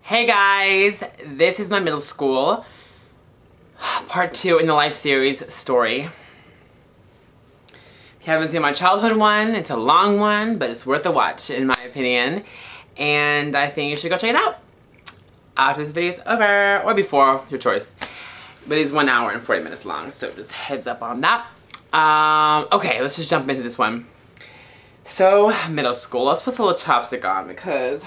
Hey guys, this is my middle school part 2 in the life series story. If you haven't seen my childhood one, it's a long one, but it's worth a watch in my opinion. And I think you should go check it out after this video is over, or before, your choice. But it's 1 hour and 40 minutes long, so just heads up on that. Okay, let's just jump into this one. So, middle school. Let's put a little chapstick on because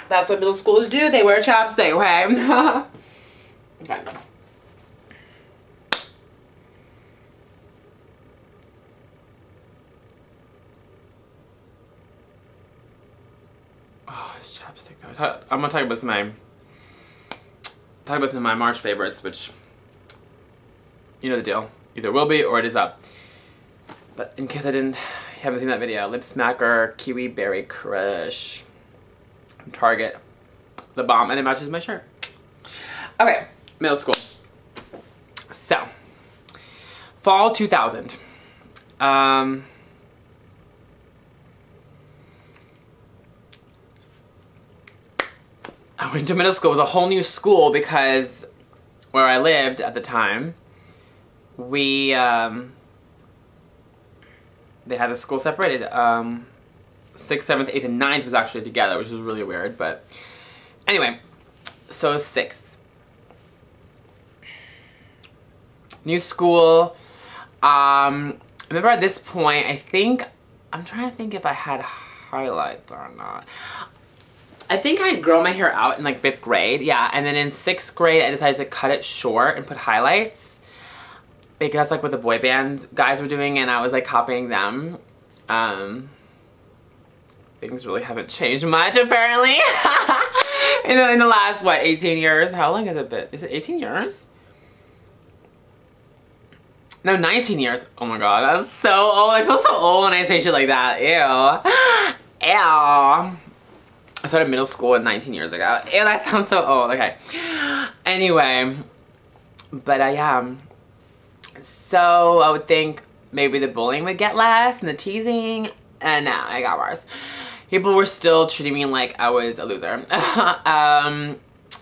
that's what middle schoolers do. They wear chapstick, okay? Okay. Oh, it's chapstick though. I'm gonna talk about some of my March favorites, which you know the deal. Either will be or it is up. But in case haven't seen that video, Lip Smacker Kiwi Berry Crush from Target. The bomb, and it matches my shirt. Okay, middle school. So, fall 2000. I went to middle school. It was a whole new school because where I lived at the time, they had the school separated. 6th, 7th, 8th, and 9th was actually together, which was really weird, but anyway, so 6th. New school. I remember at this point, I'm trying to think if I had highlights or not. I think I had grown my hair out in like 5th grade, yeah, and then in 6th grade I decided to cut it short and put highlights. Because that's like what the boy band guys were doing and I was like copying them. Things really haven't changed much apparently. in the last, what, 18 years? How long has it been? Is it 18 years? No, 19 years. Oh my god, that's so old. I feel so old when I say shit like that. Ew. Ew. I started middle school 19 years ago. Ew, that sounds so old. Okay. Anyway. But yeah. So I would think maybe the bullying would get less and the teasing, and no, it got worse. People were still treating me like I was a loser.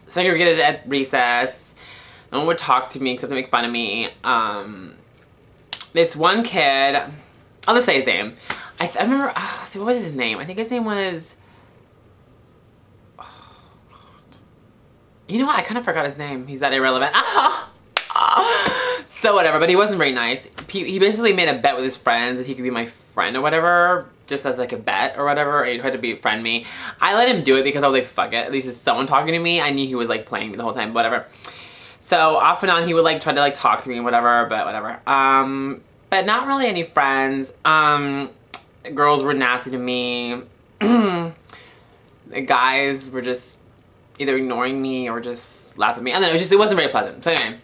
Segregated at recess. No one would talk to me except to make fun of me. This one kid, I'll just say his name. I remember, what was his name? I think his name was, oh God. You know what, I kind of forgot his name. He's that irrelevant. So whatever, but he wasn't very nice. He basically made a bet with his friends that he could be my friend or whatever, just as like a bet or whatever, and he tried to befriend me. I let him do it because I was like, fuck it, at least it's someone talking to me. I knew he was like playing me the whole time, whatever. So off and on he would like try to like talk to me and whatever, but whatever. But not really any friends. Girls were nasty to me. The guys were just either ignoring me or just laughing at me. I don't know, it wasn't very pleasant. So anyway.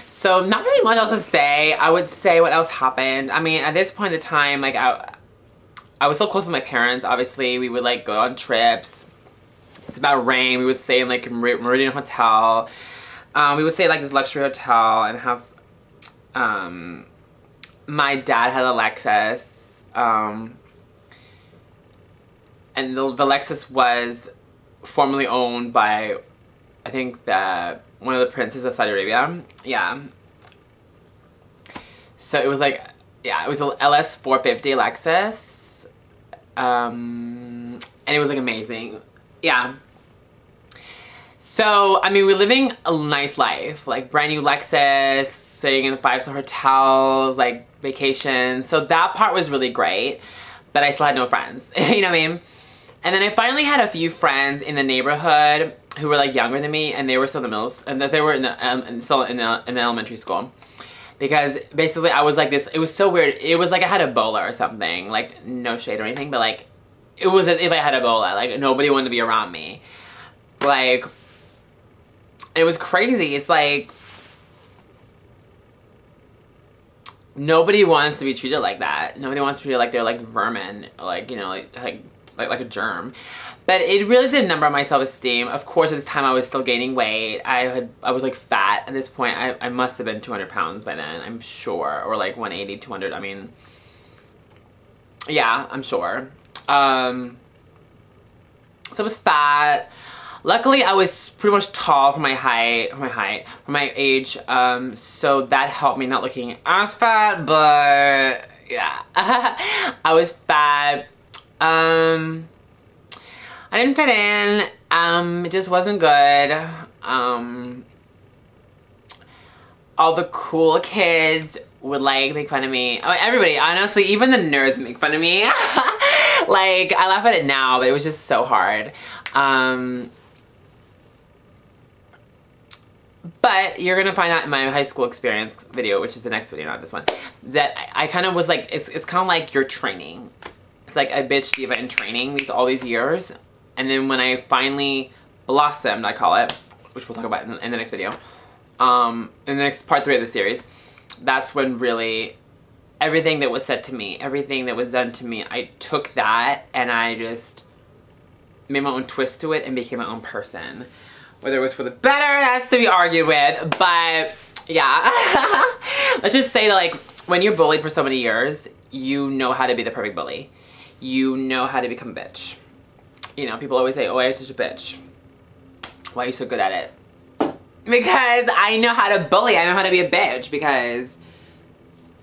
So not really much else to say. I would say what else happened. I mean, at this point in time, like I was so close to my parents. Obviously, we would like go on trips. It's about rain. We would stay in like Meridian Hotel. We would stay at, like this luxury hotel and have. My dad had a Lexus, and the Lexus was formerly owned by, I think one of the princes of Saudi Arabia. Yeah. So it was like, yeah, it was a LS 450 Lexus. And it was like amazing. Yeah. So, I mean, we're living a nice life. Like brand new Lexus, staying in 5-star hotels, like vacations. So that part was really great. But I still had no friends. You know what I mean? And then I finally had a few friends in the neighborhood who were like younger than me, and they were still in the middle, and they were still in the elementary school, because basically I was like this. It was so weird. It was like I had Ebola or something. Like no shade or anything, but like it was as if I had Ebola. Like nobody wanted to be around me. Like it was crazy. It's like nobody wants to be treated like that. Nobody wants to be treated like they're like vermin, like, you know, like a germ. But it really did a number on my self-esteem. Of course, at this time I was still gaining weight. I was like fat at this point. I must have been 200 pounds by then, I'm sure. Or like 180, 200, I mean. Yeah, I'm sure. So I was fat. Luckily, I was pretty much tall for my age, so that helped me not looking as fat, but yeah. I was fat. I didn't fit in. It just wasn't good. All the cool kids would like make fun of me. Oh, everybody, honestly, even the nerds make fun of me. Like, I laugh at it now, but it was just so hard. But you're gonna find out in my high school experience video, which is the next video, not this one, that I kind of was like, it's kind of like your training. It's like a bitch diva in training all these years. And then when I finally blossomed, I call it, which we'll talk about in the next video, in the next part 3 of the series, that's when really everything that was said to me, everything that was done to me, I took that and I just made my own twist to it and became my own person. Whether it was for the better, that's to be argued with, but yeah. Let's just say that, like, when you're bullied for so many years, you know how to be the perfect bully. You know how to become a bitch. You know, people always say, oh, you're such a bitch. Why are you so good at it? Because I know how to bully. I know how to be a bitch because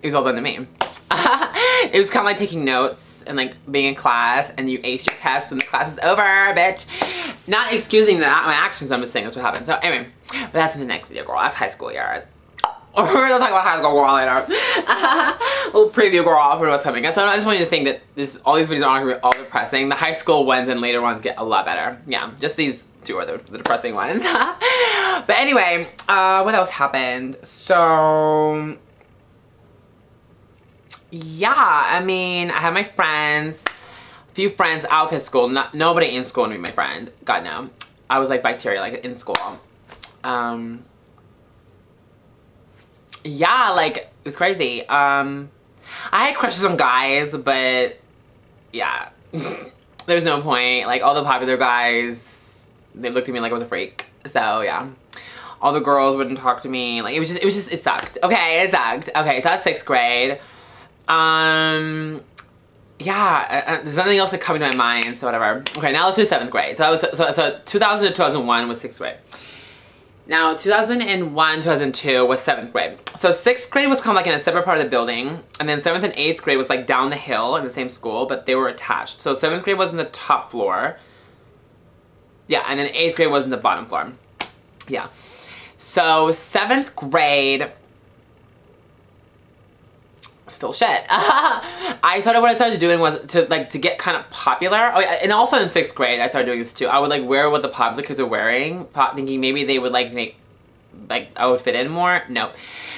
it was all done to me. It was kind of like taking notes and like being in class and you ace your test when the class is over, bitch. Not excusing my actions, I'm just saying that's what happened. So anyway, but that's in the next video, girl. That's high school years. We're gonna talk about high school, girl, later. Little preview, girl, for what's coming. So I just want you to think that all these videos aren't gonna be all depressing. The high school ones and later ones get a lot better. Yeah, just these 2 are the depressing ones. But anyway, what else happened? So yeah, I mean, I had my friends, a few friends out of school. Nobody in school knew my friend. God, no. I was like bacteria, like in school. Yeah, like, it was crazy. I had crushes on guys, but yeah, there's no point. Like, all the popular guys, they looked at me like I was a freak. So yeah, all the girls wouldn't talk to me. Like, it sucked. Okay, it sucked. Okay, so that's 6th grade. Yeah, there's nothing else that coming to my mind, so whatever. Okay, now let's do 7th grade. So 2000 to 2001 was 6th grade. Now, 2001, 2002 was 7th grade. So 6th grade was kind of like in a separate part of the building, and then 7th and 8th grade was like down the hill in the same school, but they were attached. So 7th grade was in the top floor. Yeah, and then 8th grade was in the bottom floor. Yeah. So 7th grade, still shit. What I started doing was to get kind of popular. Oh yeah, and also in 6th grade I started doing this too. I would like wear what the popular kids are wearing, thinking maybe they would like make, like, I would fit in more. No,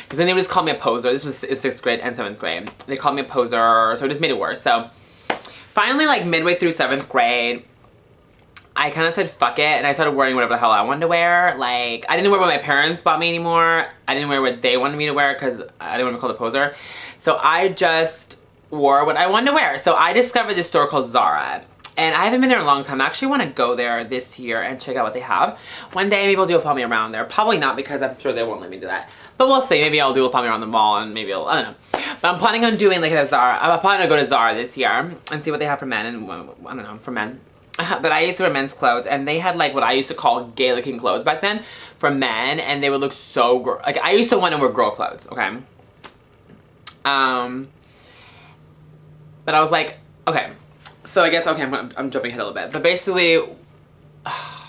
because then they would just call me a poser. This was in 6th grade and 7th grade. They called me a poser, so it just made it worse. So finally, like midway through 7th grade, I kind of said fuck it, and I started wearing whatever the hell I wanted to wear. Like, I didn't wear what my parents bought me anymore. I didn't wear what they wanted me to wear because I didn't want to be called a poser. So I just wore what I wanted to wear. So I discovered this store called Zara. And I haven't been there in a long time. I actually want to go there this year and check out what they have. One day, maybe I'll do a follow me around there. Probably not, because I'm sure they won't let me do that. But we'll see. Maybe I'll do a follow me around the mall, and maybe I don't know. But I'm planning on doing like a Zara. I'm planning to go to Zara this year and see what they have for men and, I don't know, for men. But I used to wear men's clothes, and they had like what I used to call gay looking clothes back then for men, and they would look so like, I used to want to wear girl clothes, okay? But I was like, okay, so I guess, okay, I'm jumping ahead a little bit, but basically, I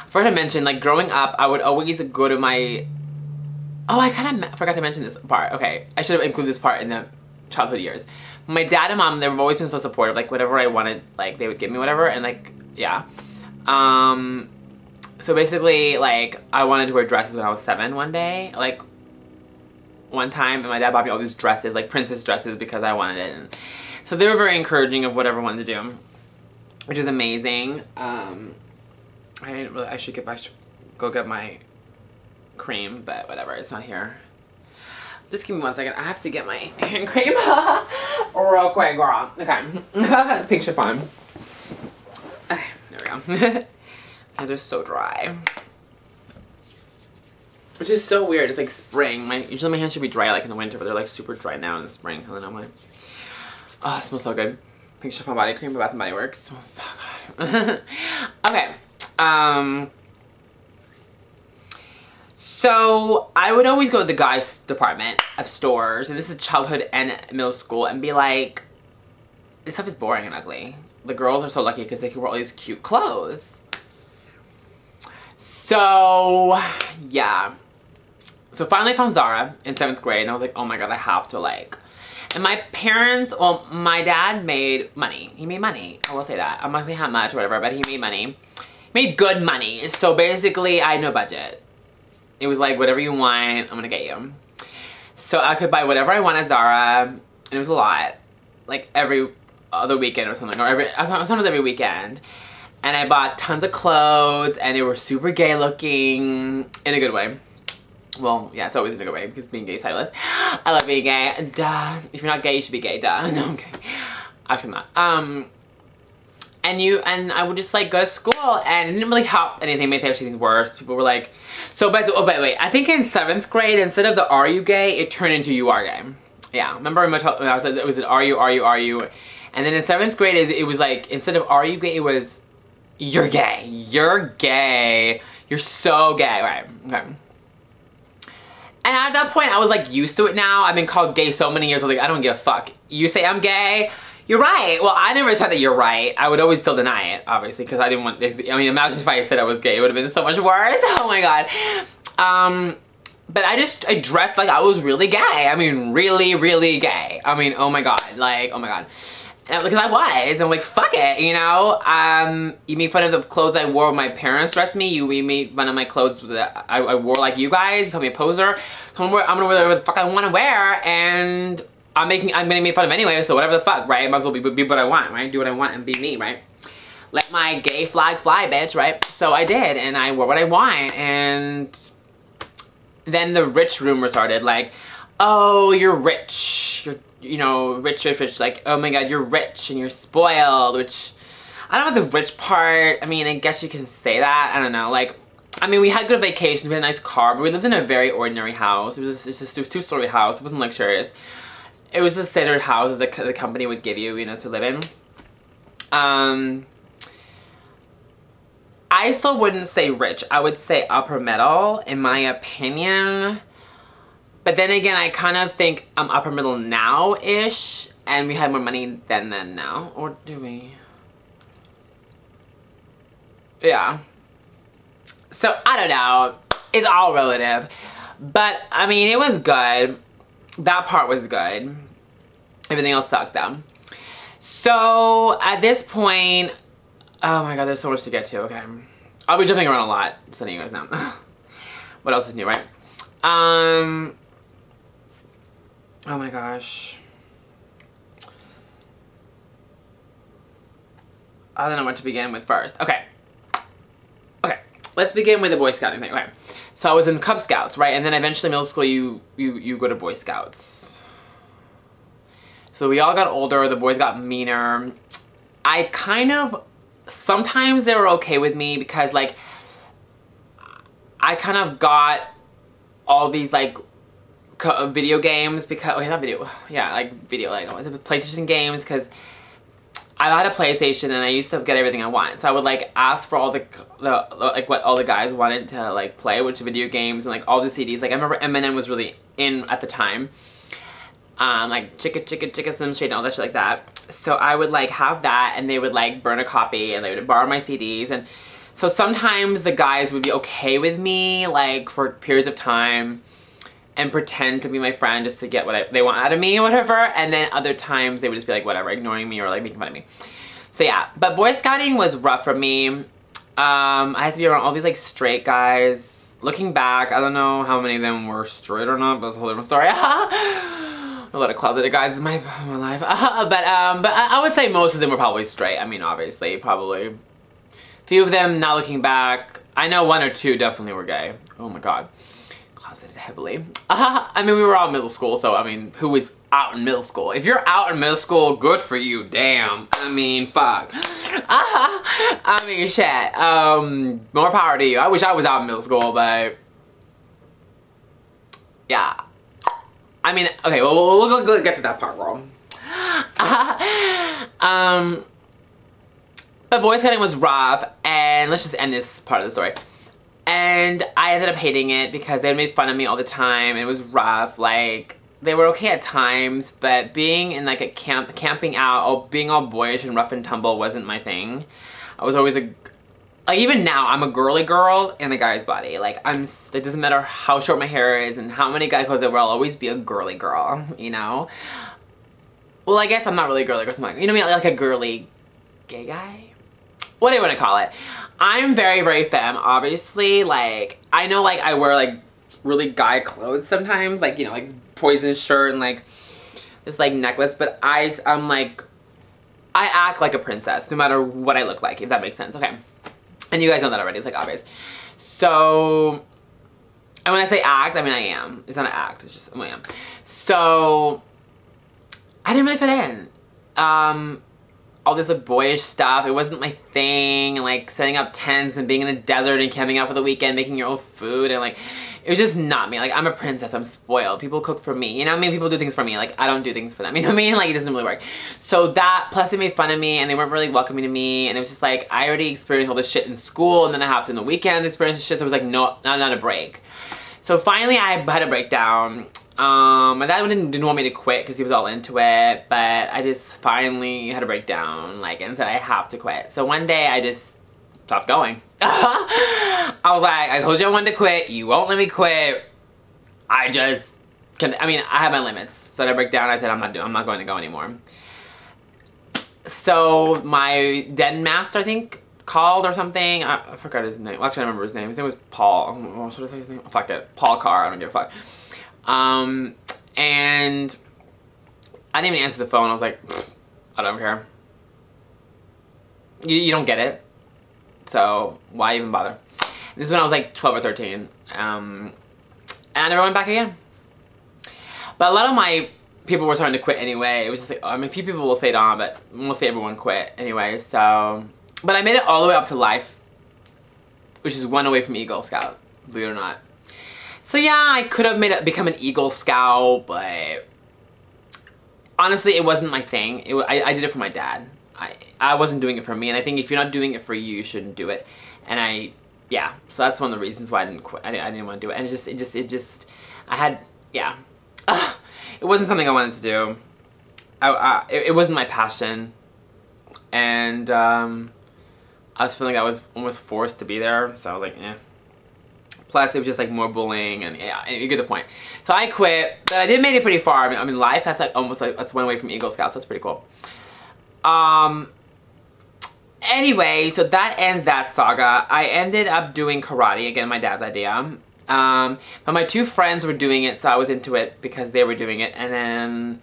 forgot to mention, like, growing up, I would always go to my, oh, I kind of forgot to mention this part. Okay, I should have included this part in the childhood years. My dad and mom, they've always been so supportive. Like, whatever I wanted, like, they would give me whatever, and like, yeah. So basically, like, I wanted to wear dresses when I was 7 one day, like, one time, and my dad bought me all these dresses, like princess dresses, because I wanted it. And so they were very encouraging of whatever I wanted to do, which is amazing. I should go get my cream, but whatever, it's not here. Just give me 1 second. I have to get my hand cream real quick, girl. Okay. Pink chiffon. Okay, there we go. Hands are so dry. Which is so weird. It's like spring. Usually my hands should be dry like in the winter, but they're like super dry now in the spring. I don't know why. Oh, it smells so good. Pink chiffon body cream by Bath & Body Works. It smells so good. Okay. So I would always go to the guys department of stores, and this is childhood and middle school, and be like, this stuff is boring and ugly. The girls are so lucky because they can wear all these cute clothes. So yeah. So finally I found Zara in 7th grade, and I was like, oh my god, I have to like. And my parents, well, my dad made money. He made money. I will say that. I'm not gonna say how much or whatever, but he made money. He made good money. So basically, I had no budget. It was like, whatever you want, I'm gonna get you. So I could buy whatever I want at Zara, and it was a lot. Like every other weekend or something, or sometimes every weekend. And I bought tons of clothes, and they were super gay looking, in a good way. Well, yeah, it's always in a good way, because being gay is timeless. I love being gay. Duh. If you're not gay, you should be gay. Duh. No, I'm kidding. Actually, I'm not. And I would just like go to school, and it didn't really help anything. It made things worse. People were like, so, by the way, I think in 7th grade, instead of the "Are you gay?" it turned into "You are gay." Yeah, remember when I was, it was an "Are you?" And then in 7th grade, it was like, instead of "Are you gay?" it was "You're gay. You're gay. You're so gay." Right? Okay. And at that point, I was like used to it now. I've been called gay so many years. I was like, I don't give a fuck. You say I'm gay, you're right. Well, I never said that you're right. I would always still deny it, obviously, because I didn't want this. I mean, imagine if I said I was gay. It would have been so much worse. Oh my god. But I dressed like I was really gay. I mean, really, really gay. I mean, oh my god. Like, oh my god. And because I was. I'm like, fuck it, you know? You made fun of the clothes I wore when my parents dressed me. You made fun of my clothes that I wore like you guys. You called me a poser. So I'm gonna wear whatever the fuck I want to wear, and I'm gonna make fun of anyway, so whatever the fuck, right? I might as well be what I want, right? Do what I want and be me, right? Let my gay flag fly, bitch, right? So I did, and I wore what I want, and then the rich rumor started, like, oh, you're rich. You're, you know, rich, like, oh my god, you're rich and you're spoiled, which, I don't know the rich part. I mean, I guess you can say that. I don't know, like, I mean, we had good vacations, we had a nice car, but we lived in a very ordinary house. It was just a 2-story house. It wasn't luxurious. It was the standard house that the company would give you, you know, to live in. I still wouldn't say rich. I would say upper middle, in my opinion. But then again, I kind of think I'm upper middle now-ish, and we had more money then than now. Or do we? Yeah. So, I don't know. It's all relative. But, I mean, it was good. That part was good. Everything else sucked, though. So, at this point... Oh my god, there's so much to get to, okay. I'll be jumping around a lot, just letting you guys know. What else is new, right? Oh my gosh. I don't know what to begin with first. Okay. Okay. Let's begin with the Boy Scouting thing. Okay. So I was in Cub Scouts, right? And then eventually middle school you go to Boy Scouts. So we all got older, the boys got meaner. I kind of, sometimes they were okay with me because like I kind of got all these like video games because, okay, not video, yeah, like video, like PlayStation games, because I had a PlayStation and I used to get everything I want. So I would like ask for all the like what all the guys wanted to like play, which video games and like all the CDs. Like I remember Eminem was really in at the time. Like Chicka Slim Shady and all that shit like that. So I would like have that and they would like burn a copy and they would borrow my CDs. And so sometimes the guys would be okay with me like for periods of time and pretend to be my friend just to get what they want out of me or whatever. And then other times they would just be like whatever, ignoring me or like making fun of me. So yeah, but Boy Scouting was rough for me. I had to be around all these like straight guys. Looking back, I don't know how many of them were straight or not, but that's a whole different story. A lot of closeted guys in my life. But I would say most of them were probably straight. I mean, obviously, probably. A few of them, not looking back. I know one or two definitely were gay. Oh my god. Closeted heavily. I mean, we were all in middle school, so I mean, who was out in middle school? If you're out in middle school, good for you, damn. I mean, fuck. I mean, shit. More power to you. I wish I was out in middle school, but... yeah. I mean, okay, well, we'll get to that part, girl. But boy scouting was rough, and let's just end this part of the story. And I ended up hating it because they made fun of me all the time, and it was rough. Like, they were okay at times, but being in like a camping out, or being all boyish and rough and tumble wasn't my thing. I was always like, even now, I'm a girly girl in a guy's body. Like, it doesn't matter how short my hair is and how many guy clothes I wear, I'll always be a girly girl, you know? Well, I guess I'm not really a girly girl, so you know what I mean? Like a girly gay guy? What do you want to call it? I'm very, very femme, obviously. Like, I know, like, I wear, like, really guy clothes sometimes. Like, you know, like, poison shirt and, like, this, like, necklace. But I'm, like, I act like a princess, no matter what I look like, if that makes sense, okay? And you guys know that already. It's, like, obvious. So, and when I say act, I mean I am. It's not an act. It's just who I am. So, I didn't really fit in. All this like boyish stuff, it wasn't my thing, and like setting up tents and being in the desert and camping out for the weekend, making your own food, and like, it was just not me. Like, I'm a princess, I'm spoiled. People cook for me, you know what I mean? People do things for me, like, I don't do things for them, you know what I mean? Like, it doesn't really work. So that, plus they made fun of me, and they weren't really welcoming to me, and it was just like, I already experienced all this shit in school, and then I have to in the weekend experience this shit, so it was like, no, not a break. So finally, I had a breakdown. My dad didn't want me to quit because he was all into it, but I just finally had a breakdown, like, and said I have to quit. So one day I just stopped going. I was like, I told you I wanted to quit, you won't let me quit. I have my limits. So I break down, I said I'm not going to go anymore. So my den master, I think, called or something. I forgot his name. Well, actually I remember his name. His name was Paul. What should I say his name? Oh, fuck it. Paul Carr. I don't give a fuck. And I didn't even answer the phone. I was like, I don't care. You don't get it. So why even bother? This is when I was like 12 or 13. And I never went back again. But a lot of my people were starting to quit anyway. It was just like, I mean, a few people will stay it on, but mostly everyone quit anyway. So, but I made it all the way up to life, which is one away from Eagle Scout, believe it or not. So yeah, I could have become an Eagle Scout, but honestly, it wasn't my thing. I did it for my dad. I wasn't doing it for me, and I think if you're not doing it for you, you shouldn't do it. And yeah, so that's one of the reasons why I didn't quit. I didn't want to do it, and it wasn't something I wanted to do. It wasn't my passion, and I was feeling like I was almost forced to be there, so I was like, eh. Plus, it was just like more bullying, and yeah, you get the point. So I quit, but I did make it pretty far. I mean, life, that's like almost like, that's one away from Eagle Scouts. That's pretty cool. Anyway, so that ends that saga. I ended up doing karate, again, my dad's idea. But my two friends were doing it, so I was into it because they were doing it. And then,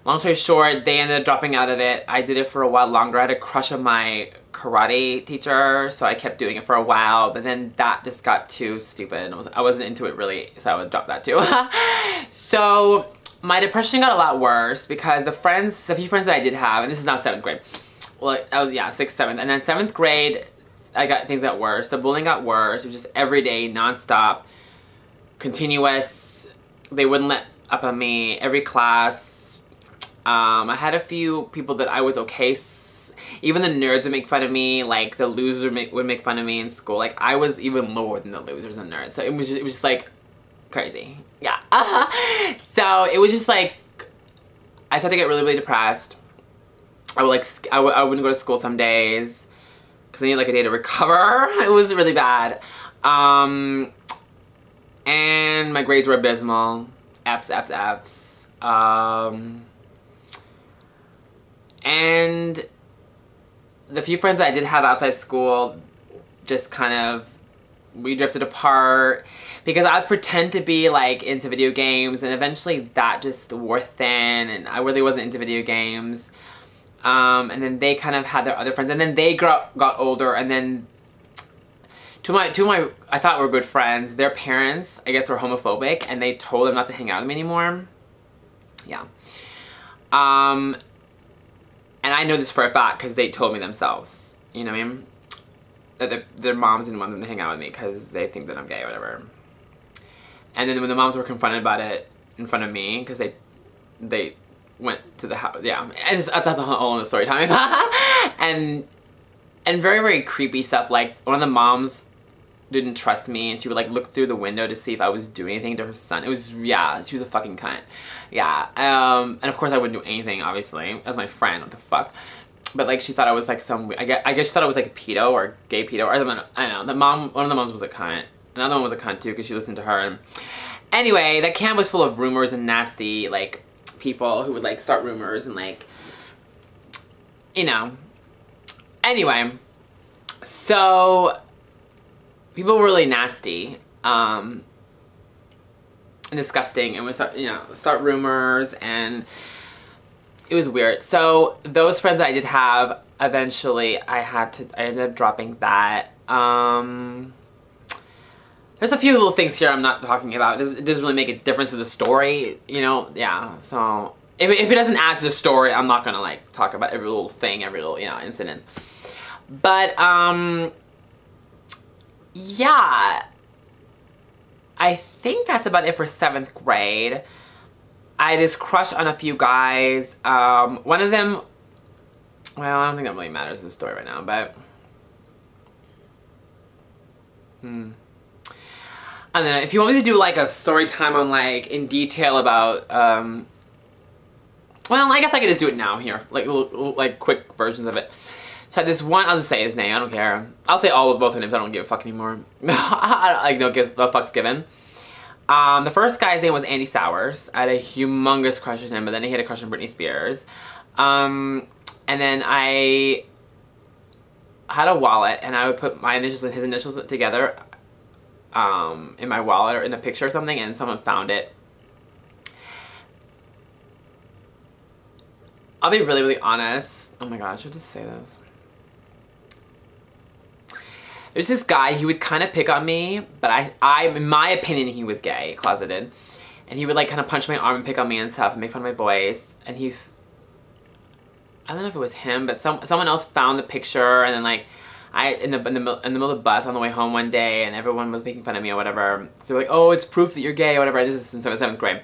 long story short, they ended up dropping out of it. I did it for a while longer. I had a crush on my karate teacher, so I kept doing it for a while, but then that just got too stupid, and I wasn't into it really, so I would drop that too. So my depression got a lot worse because the few friends that I did have, and this is now 7th grade, well, I was, yeah, 6th, 7th, and then 7th grade, things got worse. The bullying got worse. It was just every day, non-stop, continuous. They wouldn't let up on me, every class. I had a few people that I was okay. Even the nerds would make fun of me, like the losers would make fun of me in school. Like, I was even lower than the losers and nerds. So it was just like crazy. Yeah. So it was just like, I started to get really, really depressed. I wouldn't go to school some days because I needed like a day to recover. It was really bad. And my grades were abysmal. F's. And the few friends that I did have outside school just kind of, we drifted apart because I'd pretend to be like into video games, and eventually that just wore thin, and I really wasn't into video games. And then they kind of had their other friends, and then they got older, and then two of my I thought were good friends, their parents, I guess, were homophobic, and they told them not to hang out with me anymore. Yeah. And I know this for a fact because they told me themselves, you know what I mean? That their moms didn't want them to hang out with me because they think that I'm gay or whatever. And then when the moms were confronted about it in front of me, because they went to the house, yeah, and that's a whole other story time. And And very, very creepy stuff. Like, one of the moms didn't trust me, and she would like look through the window to see if I was doing anything to her son. It was, yeah, she was a fucking cunt. Yeah. And of course I wouldn't do anything, obviously, as my friend. What the fuck? But like, she thought I was like some, I guess she thought I was like a pedo or gay pedo, or I don't know. One of the moms was a cunt. Another one was a cunt too, because she listened to her. And anyway, that camp was full of rumors and nasty, like, people who would like start rumors and like, you know. Anyway, so people were really nasty and disgusting, and would start, you know, start rumors, and it was weird. So those friends that I did have, eventually I ended up dropping that. There's a few little things here I'm not talking about. It doesn't really make a difference to the story, you know. Yeah, so if it doesn't add to the story, I'm not gonna like talk about every little thing, every little, you know, incident. But yeah, I think that's about it for 7th grade. I had this crush on a few guys. One of them, well, I don't think that really matters in the story right now, but I don't know. If you want me to do like a story time on like in detail about well, I guess I could just do it now here, like little, like quick versions of it. So this one, I'll just say his name, I don't care. I'll say all of both of names, I don't give a fuck anymore. Like, no fucks given. The first guy's name was Andy Sowers. I had a humongous crush on him, but then he had a crush on Britney Spears. And then I had a wallet, and I would put my initials and his initials together in my wallet or in a picture or something, and someone found it. I'll be really, really honest. Oh my god, I should just say this. There's this guy, he would kind of pick on me, but I, in my opinion, he was gay, closeted. And he would like kind of punch my arm and pick on me and stuff and make fun of my voice. And he, I don't know if it was him, but someone else found the picture, and then like, in the middle of the bus on the way home one day, and everyone was making fun of me or whatever. So they're like, oh, it's proof that you're gay or whatever. This is in 7th grade.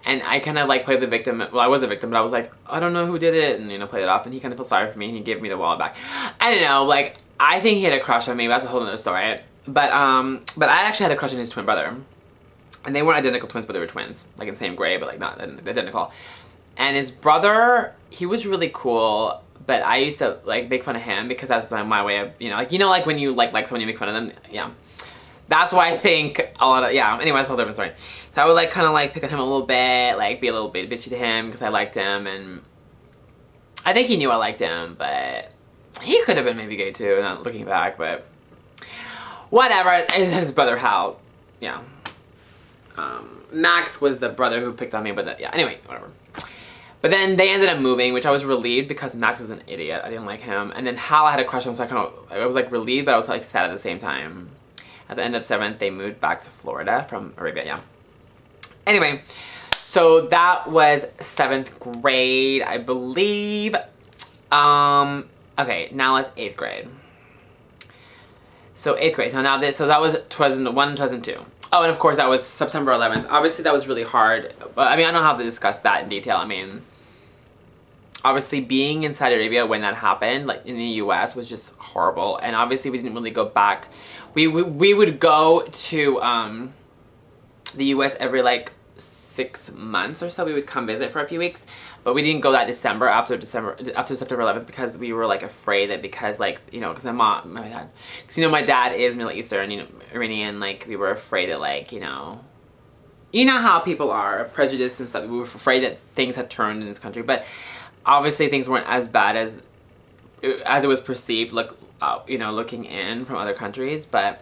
And I kind of like played the victim. Well, I was the victim, but I was like, I don't know who did it, and you know, played it off. And he kind of felt sorry for me, and he gave me the wallet back. I don't know, like, I think he had a crush on me, but that's a whole other story. But I actually had a crush on his twin brother. And they weren't identical twins, but they were twins. Like in the same grade, but like not identical. And his brother, he was really cool, but I used to like make fun of him because that's my way of, you know, like when you like someone, you make fun of them. Yeah. That's why I think a lot of, yeah, anyway, that's a whole different story. So I would like kind of like pick on him a little bit, like be a little bit bitchy to him because I liked him, and I think he knew I liked him, but he could have been maybe gay too, not looking back, but whatever. His brother Hal, yeah. Max was the brother who picked on me, but yeah, anyway, whatever. But then they ended up moving, which I was relieved because Max was an idiot. I didn't like him. And then Hal I had a crush on, so I was like relieved, but I was like sad at the same time. At the end of 7th, they moved back to Florida from Arabia, yeah. Anyway, so that was 7th grade, I believe. Okay, now let's 8th grade. So 8th grade, so now so that was 2001 and 2002. Oh, and of course that was September 11th. Obviously that was really hard, but I mean, I don't have to discuss that in detail. I mean, obviously being in Saudi Arabia when that happened, like in the US, was just horrible. And obviously we didn't really go back. We would go to the US every like 6 months or so. We would come visit for a few weeks, but we didn't go that December after September 11th because we were like afraid that because like, you know, because my dad, because you know my dad is Middle Eastern, you know, Iranian, like we were afraid that like, you know how people are, prejudiced and stuff. We were afraid that things had turned in this country, but obviously things weren't as bad as it was perceived, you know, looking in from other countries. But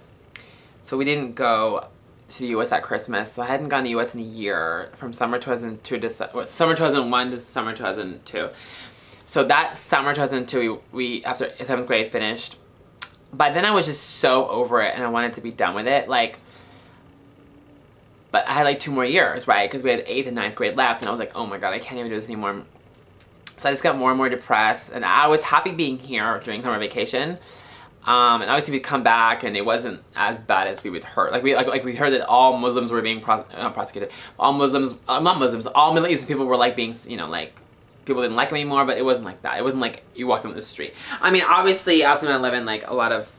so we didn't go to the US at Christmas, so I hadn't gone to the US in a year, from summer 2002 to summer 2001 to summer 2002. So that summer 2002, we after 7th grade finished. By then I was just so over it and I wanted to be done with it, like. But I had like 2 more years, right? Because we had 8th and 9th grade left, and I was like, oh my god, I can't even do this anymore. So I just got more and more depressed, and I was happy being here during summer vacation. And obviously we'd come back and it wasn't as bad as we would heard. Like we heard that all Muslims were being prosecuted. All Muslims, not Muslims, all Middle Eastern people were like being, you know, like people didn't like him anymore, but it wasn't like that. It wasn't like you walked on the street. I mean, obviously, after 9/11, like, a lot of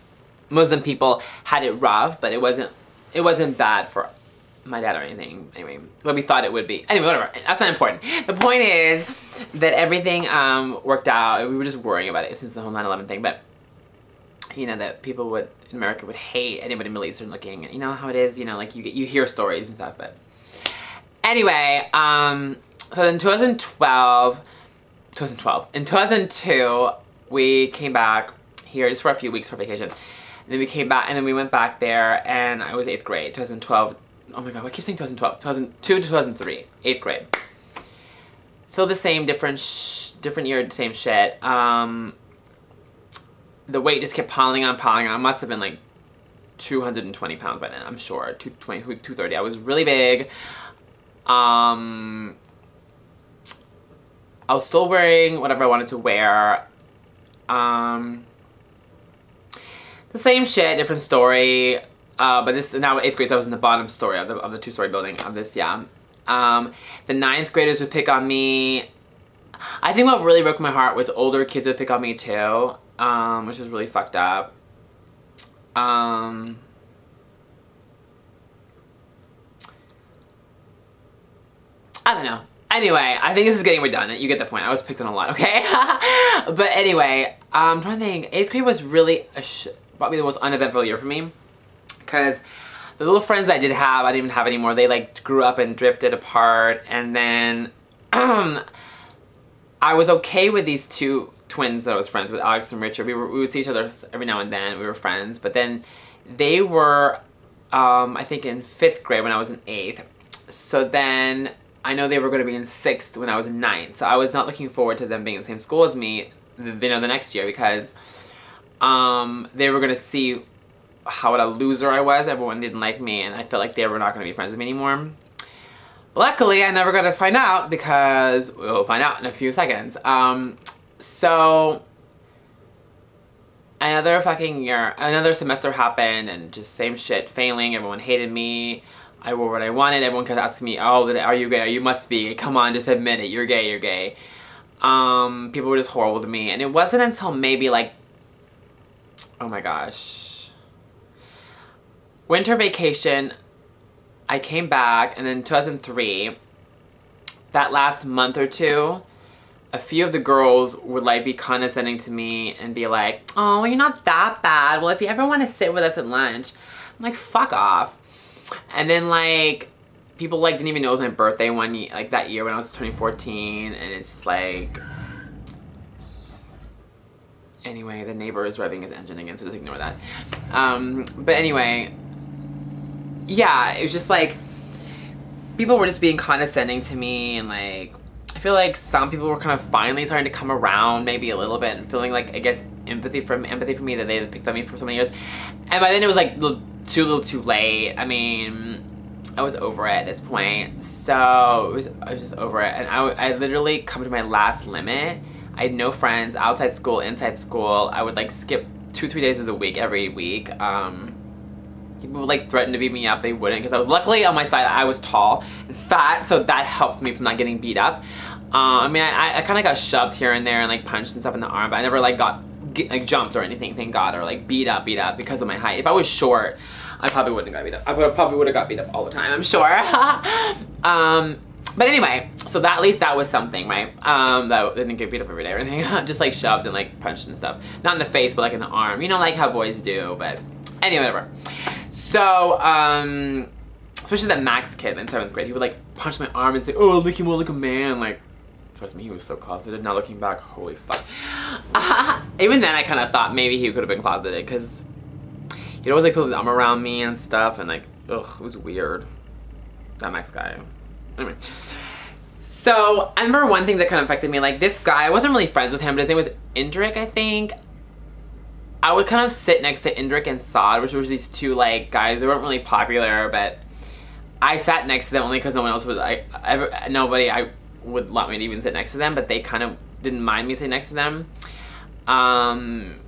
Muslim people had it rough, but it wasn't bad for my dad or anything. Anyway, but we thought it would be. Anyway, whatever. That's not important. The point is that everything worked out. We were just worrying about it since the whole 9/11 thing, but you know, that people in America would hate anybody Middle Eastern looking, and you know how it is, you know, like you hear stories and stuff, but anyway, so in 2002, we came back here just for a few weeks for vacation, and then we came back, and then we went back there, and I was 8th grade, 2012, oh my god, I keep saying 2012, 2002 to 2003, 8th grade, still the same, different year, same shit. The weight just kept piling on. I must have been like 220 pounds by then, I'm sure. 220, 230. I was really big. I was still wearing whatever I wanted to wear. The same shit, different story. But this, now 8th grade, so I was in the bottom story of the 2-story building of this, yeah. The 9th graders would pick on me. I think what really broke my heart was older kids would pick on me too. Which is really fucked up. I don't know. Anyway, I think this is getting redundant. You get the point. I was picked on a lot, okay? But anyway, I'm trying to think. 8th grade was really probably the most uneventful year for me. Because the little friends I did have, I didn't even have anymore. They like grew up and drifted apart. And then I was okay with these two twins that I was friends with, Alex and Richard. We would see each other every now and then. We were friends. But then they were, I think in 5th grade when I was in 8th. So then I know they were going to be in 6th when I was in 9th. So I was not looking forward to them being in the same school as me, you know, the next year, because they were going to see what a loser I was. Everyone didn't like me, and I felt like they were not going to be friends with me anymore. Luckily, I never got to find out, because we'll find out in a few seconds. So another fucking year, another semester happened, and just same shit, failing. Everyone hated me. I wore what I wanted. Everyone kept asking me, oh, are you gay? You must be. Come on, just admit it. You're gay, you're gay. People were just horrible to me. And it wasn't until maybe like, oh my gosh, winter vacation, I came back, and then 2003, that last month or two, a few of the girls would like be condescending to me and be like, oh, you're not that bad. Well, if you ever want to sit with us at lunch, I'm like, fuck off. And then like people like didn't even know it was my birthday one year, like that year when I was turning 14, and it's just like, anyway, the neighbor is revving his engine again, so just ignore that. But anyway, yeah, it was just like people were just being condescending to me, and like I feel like some people were kind of finally starting to come around maybe a little bit and feeling like, I guess, empathy for me that they had picked on me for so many years. And by then it was like a little too late. I mean, I was over it at this point. So I was just over it. And I literally come to my last limit. I had no friends outside school, inside school. I would like skip 2-3 days of the week every week. People would like threaten to beat me up. They wouldn't, because I was luckily on my side. I was tall and fat, so that helped me from not getting beat up. I mean, I kind of got shoved here and there and like punched and stuff in the arm, but I never like jumped or anything, thank God, or like beat up because of my height. If I was short, I probably wouldn't have got beat up. I probably would have got beat up all the time, I'm sure. But anyway, so at least that was something, right? That I didn't get beat up every day or anything. Just like shoved and like punched and stuff. Not in the face, but like in the arm. You know, like how boys do, but anyway, whatever. So, especially that Max kid in 7th grade, he would like punch my arm and say, oh, make you more like a man. Like, trust me, he was so closeted. Now looking back, holy fuck. Even then I kind of thought maybe he could have been closeted, because he'd always like put his arm around me and stuff, and like, ugh, it was weird. That Max guy. Anyway. So, I remember one thing that kind of affected me, like this guy, I wasn't really friends with him, but his name was Indrik, I think. I would kind of sit next to Indrik and Saad, which were these two like guys. They weren't really popular, but I sat next to them only because no one else would. Nobody I would let me to even sit next to them, but they kind of didn't mind me sitting next to them. And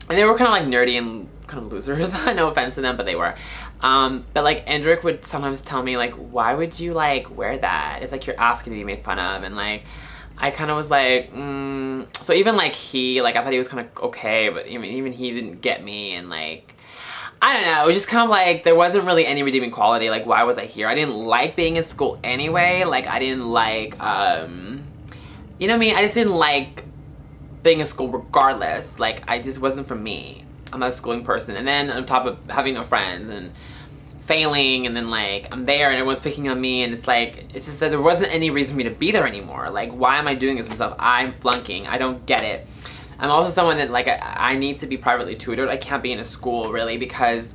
they were kind of like nerdy and kind of losers. No offense to them, but they were. But like Indrik would sometimes tell me like, why would you like wear that? It's like you're asking to be made fun of, and like I kind of was like, so even like he, like I thought he was kind of okay, but even he didn't get me, and like, I don't know, it was just kind of like, there wasn't really any redeeming quality. Like, why was I here? I didn't like being in school anyway. Like, I didn't like, you know what I mean? I just didn't like being in school regardless. Like, I just wasn't for me. I'm not a schooling person. And then on top of having no friends and failing, and then like I'm there and everyone's picking on me, and it's like, it's just that there wasn't any reason for me to be there anymore. Like, why am I doing this to myself? I'm flunking. I don't get it. I'm also someone that like I need to be privately tutored. I can't be in a school really, because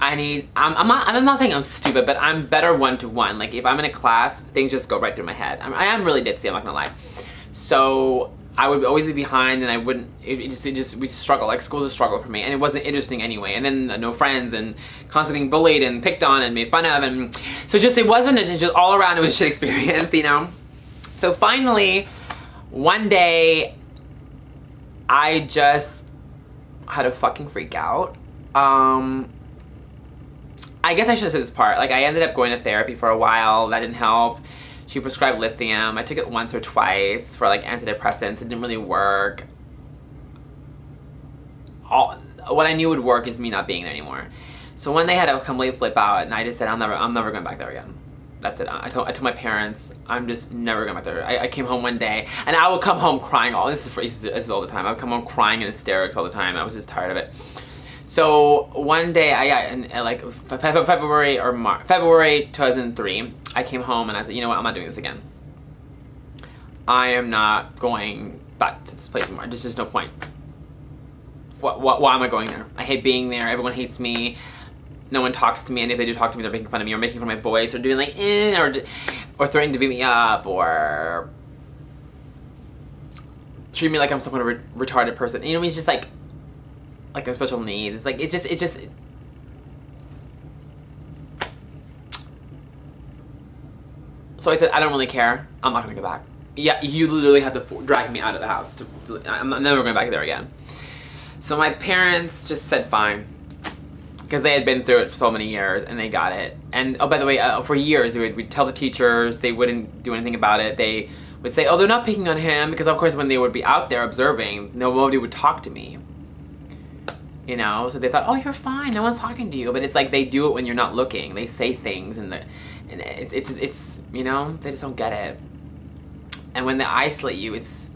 I'm not saying I'm stupid, but I'm better one-to-one. Like, if I'm in a class, things just go right through my head. I am really ditzy, I'm not gonna lie. So I would always be behind, and I wouldn't, we'd struggle. Like, school's a struggle for me, and it wasn't interesting anyway. And then no friends, and constantly being bullied and picked on and made fun of, and so it wasn't just all around, it was a shit experience, you know? So finally, one day, I just had a fucking freak out. I guess I should have said this part. Like, I ended up going to therapy for a while. That didn't help. She prescribed lithium. I took it once or twice for like antidepressants. It didn't really work. What I knew would work is me not being there anymore. So one day I had a complete flip out, and I just said, I'm never going back there again. That's it. I told my parents, I'm just never going back there. I came home one day, and I would come home crying. This is all the time. I would come home crying in hysterics all the time. I was just tired of it. So one day, in like February 2003, I came home and I said, you know what, I'm not doing this again. I am not going back to this place anymore. There's just no point. Why am I going there? I hate being there. Everyone hates me. No one talks to me, and if they do talk to me, they're making fun of me, or making fun of my voice, or doing like, or threatening to beat me up, or treat me like I'm some kind of retarded person. You know what I mean? It's just like I'm special needs. It's like, it just. So I said, I don't really care. I'm not gonna go back. Yeah, you literally have to drag me out of the house. I'm never going back there again. So my parents just said fine, because they had been through it for so many years, and they got it. And oh, by the way, for years we'd tell the teachers. They wouldn't do anything about it. They would say, oh, they're not picking on him, because of course when they would be out there observing, nobody would talk to me. You know, so they thought, oh, you're fine, no one's talking to you. But it's like, they do it when you're not looking. They say things, and it's you know, they just don't get it. And when they isolate you, it's,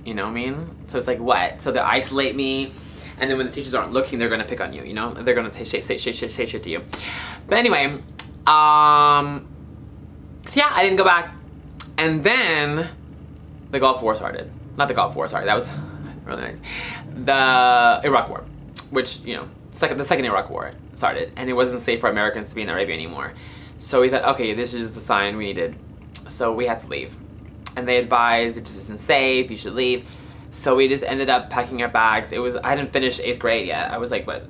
you know what I mean? So it's like, what? So they isolate me, and then when the teachers aren't looking, they're gonna pick on you, you know? They're gonna say shit to you. But anyway, so yeah, I didn't go back. And then the Gulf War started. Not the Gulf War, sorry, that was really nice. The Iraq War, which, you know, the second Iraq War started, and it wasn't safe for Americans to be in Arabia anymore. So we thought, okay, this is the sign we needed. So we had to leave. And they advised, it just isn't safe, you should leave. So we just ended up packing our bags. I hadn't finished 8th grade yet. I was like, what?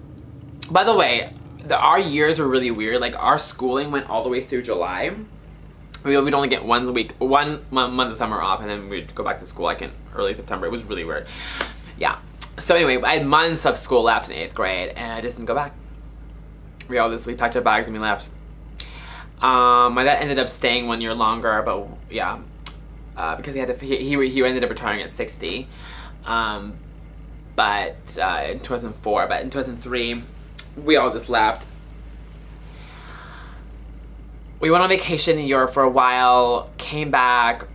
By the way, our years were really weird. Like, our schooling went all the way through July. We'd only get one month of summer off, and then we'd go back to school like in early September. It was really weird. Yeah. So anyway, I had months of school left in 8th grade, and I just didn't go back. We packed our bags and we left. My dad ended up staying 1 year longer, but yeah, because he ended up retiring at 60. But in 2004, but in 2003, we all just left. We went on vacation in Europe for a while, came back.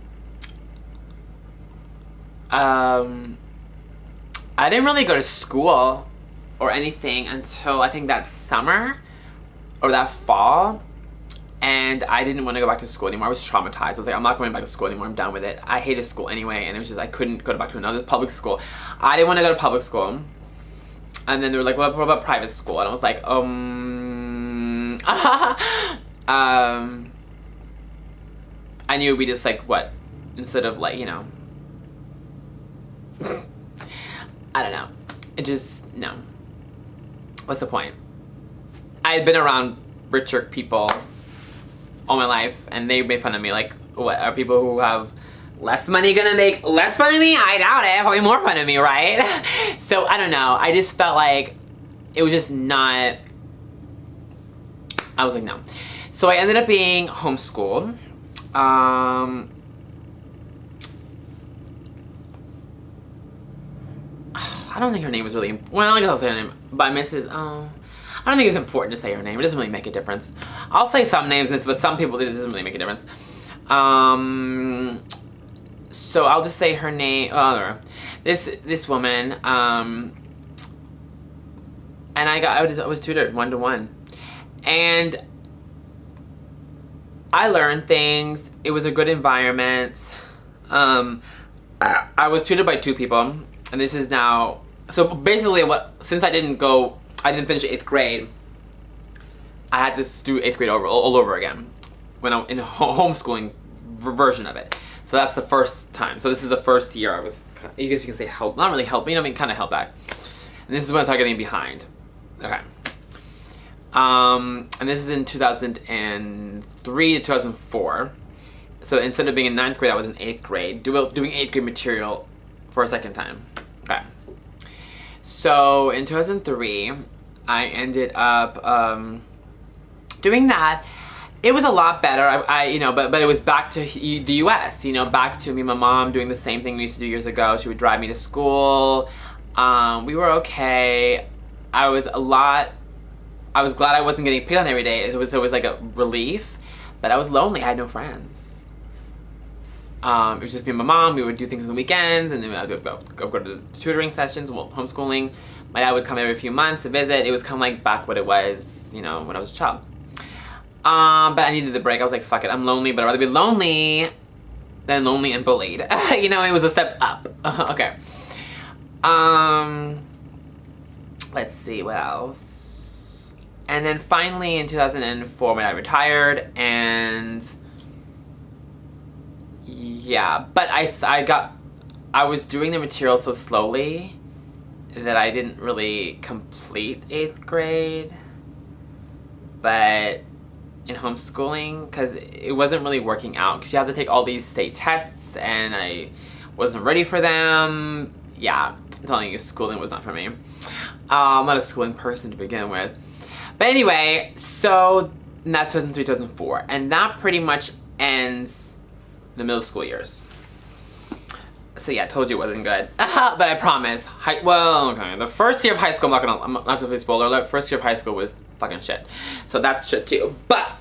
I didn't really go to school or anything until I think that summer or that fall. And I didn't want to go back to school anymore. I was traumatized. I was like, I'm not going back to school anymore. I'm done with it. I hated school anyway, and it was just, I couldn't go back to another public school. I didn't want to go to public school. And then they were like, what about private school? And I was like, I knew it'd be just like, what? Instead of like, you know. I don't know. It just, no. What's the point? I had been around richer people all my life, and they made fun of me. Like, what, are people who have less money gonna make less fun of me? I doubt it. Probably more fun of me, right? So I don't know. I just felt like it was just not. I was like, no. So I ended up being homeschooled. I don't think her name was really, well, I guess I'll say her name, by Mrs. I don't think it's important to say her name. It doesn't really make a difference. I'll say some names, but some people, it doesn't really make a difference. So I'll just say her name. This woman. And I was tutored 1-to-1, and I learned things. It was a good environment. I was tutored by 2 people, and this is now. So basically, since I didn't finish 8th grade, I had to do 8th grade all over again when I'm in a homeschooling version of it. So that's the first time. So this is the first year I was, I guess you can say help, not really help, you know, I mean, kind of held back. And this is when I started getting behind. Okay. And this is in 2003 to 2004. So instead of being in 9th grade, I was in 8th grade, doing 8th grade material for a second time. Okay. So in 2003, I ended up doing that. It was a lot better. But it was back to the U.S. You know, back to me and my mom doing the same thing we used to do years ago. She would drive me to school. We were okay. I was glad I wasn't getting picked on every day. It was like a relief, but I was lonely. I had no friends. It was just me and my mom. We would do things on the weekends, and then I would go to the tutoring sessions, homeschooling. My dad would come every few months to visit. It was kind of like back what it was, you know, when I was a child. But I needed the break. I was like, fuck it, I'm lonely, but I'd rather be lonely than lonely and bullied. You know, it was a step up. Okay. Let's see, what else? And then finally in 2004 when I retired, and yeah, but I was doing the material so slowly that I didn't really complete 8th grade, but in homeschooling, because it wasn't really working out, because you have to take all these state tests, and I wasn't ready for them. Yeah, I'm telling you, schooling was not for me. I'm not a schooling person to begin with. But anyway, so that's 2003, 2004, and that pretty much ends the middle school years. So yeah, I told you it wasn't good. But I promise. Well, okay. The first year of high school, I'm not gonna play spoiler alert. First year of high school was fucking shit. So that's shit too. But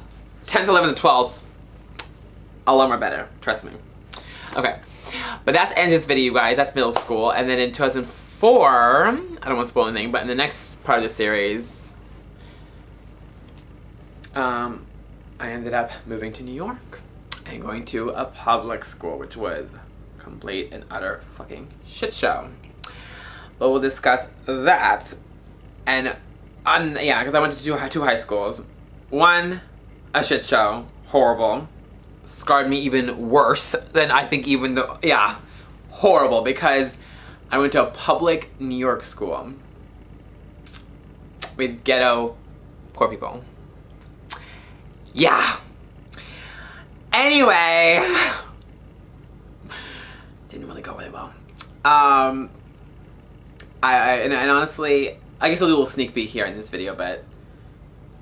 10th, 11th, and 12th, a lot more better. Trust me. Okay. But that ends this video, you guys. That's middle school. And then in 2004, I don't want to spoil anything, but in the next part of the series, I ended up moving to New York and going to a public school, which was complete and utter fucking shit show. But we'll discuss that. And yeah, because I went to two high schools. One, a shit show, horrible, scarred me even worse than I think even the, yeah, horrible, because I went to a public New York school with ghetto poor people. Yeah. Anyway, didn't really go really well. And honestly, I guess I'll do a little sneak peek here in this video, but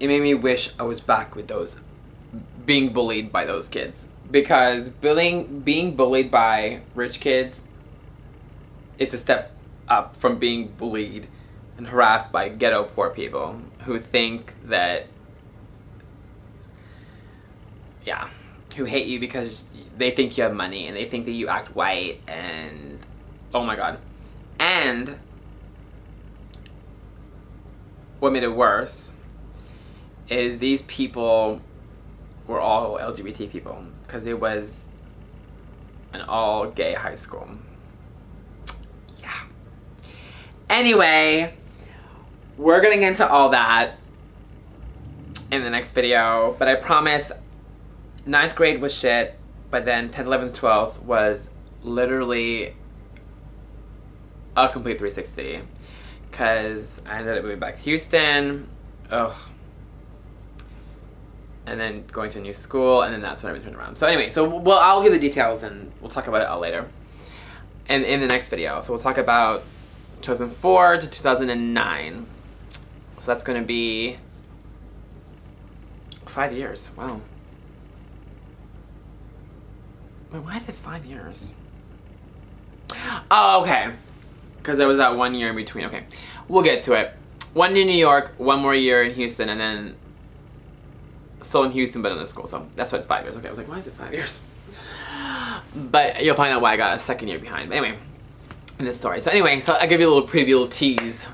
it made me wish I was back with being bullied by those kids. Because being bullied by rich kids is a step up from being bullied and harassed by ghetto poor people who think that, yeah, who hate you because they think you have money and they think that you act white, and oh my god. And what made it worse is these people were all LGBT people, because it was an all gay high school. Yeah. Anyway, we're getting into all that in the next video, but I promise 9th grade was shit, but then 10th, 11th, 12th was literally a complete 360, because I ended up moving back to Houston. Ugh. And then going to a new school, and then that's when everything turned around. So anyway, I'll give the details and we'll talk about it all later. And in the next video. So we'll talk about 2004 to 2009. So that's gonna be 5 years, wow. Wait, why is it 5 years? Oh, okay. Because there was that 1 year in between. Okay, we'll get to it. 1 year in New York, 1 more year in Houston, and then still in Houston but in the school. So that's why it's 5 years. Okay, I was like, why is it 5 years? But you'll find out why I got a second year behind. But anyway, in this story. So anyway, so I'll give you a little preview, little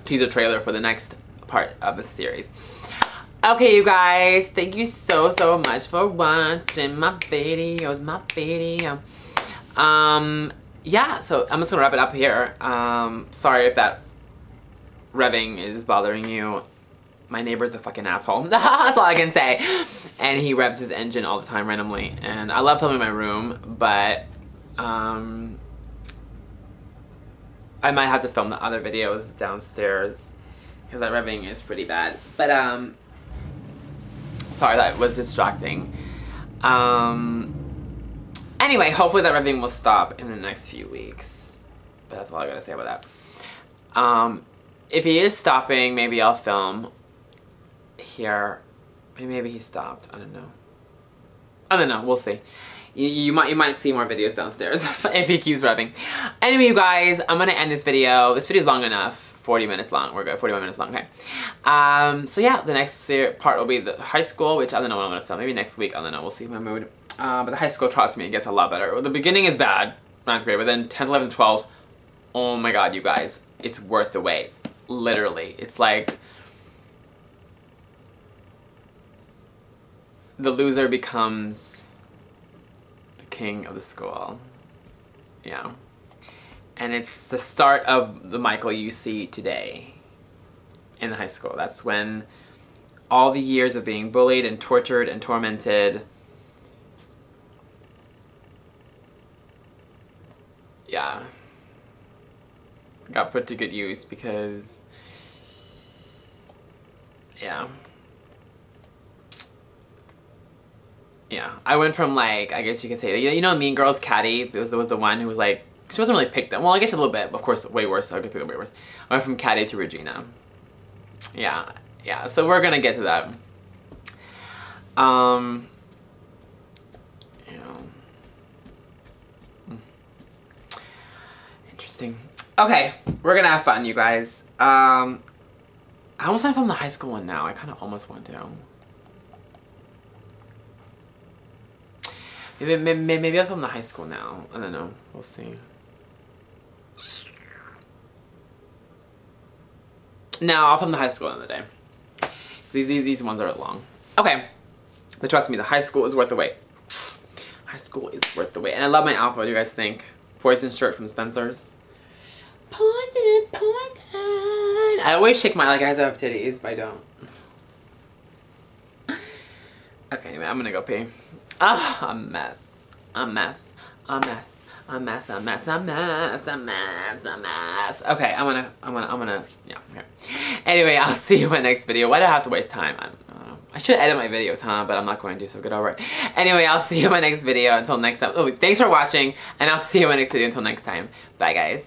teaser trailer for the next part of the series. Okay, you guys, thank you so much for watching my videos, yeah, so I'm just gonna wrap it up here. Sorry if that revving is bothering you. My neighbor's a fucking asshole. That's all I can say. And he revs his engine all the time randomly. And I love filming my room, but I might have to film the other videos downstairs because that revving is pretty bad. But sorry, that was distracting. Anyway, hopefully that revving will stop in the next few weeks. But that's all I gotta say about that. If he is stopping, maybe I'll film here. Maybe he stopped. I don't know. We'll see. You might see more videos downstairs if he keeps revving. Anyway, you guys, I'm gonna end this video. This video is long enough. 40 minutes long. We're good. 41 minutes long. Okay. So yeah, the next part will be the high school, which I don't know what I'm gonna film. Maybe next week. I don't know. We'll see my mood. But the high school, trust me, it gets a lot better. The beginning is bad, 9th grade, but then 10th, 11th, 12th. Oh my God, you guys, it's worth the wait. Literally, it's like the loser becomes the king of the school. Yeah. And it's the start of the Michael you see today in the high school. That's when all the years of being bullied and tortured and tormented, yeah, got put to good use because, yeah. Yeah, I went from, like, I guess you could say, you know Mean Girls, Caddy was the one who was like, she wasn't really picked up. Well, I guess a little bit, but of course, way worse. So I could pick up way worse. I went from Caddy to Regina. Yeah, yeah. So we're gonna get to that. You know, interesting. Okay, we're gonna have fun, you guys. I almost want to film the high school one now. I kind of almost want to. Maybe I'll film the high school now. I don't know. We'll see. No, I'll film the high school another day. These ones are long. Okay. But trust me, the high school is worth the wait. High school is worth the wait. And I love my outfit. What do you guys think? Poison shirt from Spencer's. Poison. I always shake my, like I have titties, but I don't. Okay, anyway, I'm gonna go pee. Ah, a mess. Okay, I'm gonna, yeah, okay. Anyway, I'll see you in my next video. Why do I have to waste time? I don't know. I should edit my videos, huh? But I'm not going to, so get over it. Anyway, I'll see you in my next video. Until next time. Oh, thanks for watching, and I'll see you in my next video. Until next time. Bye, guys.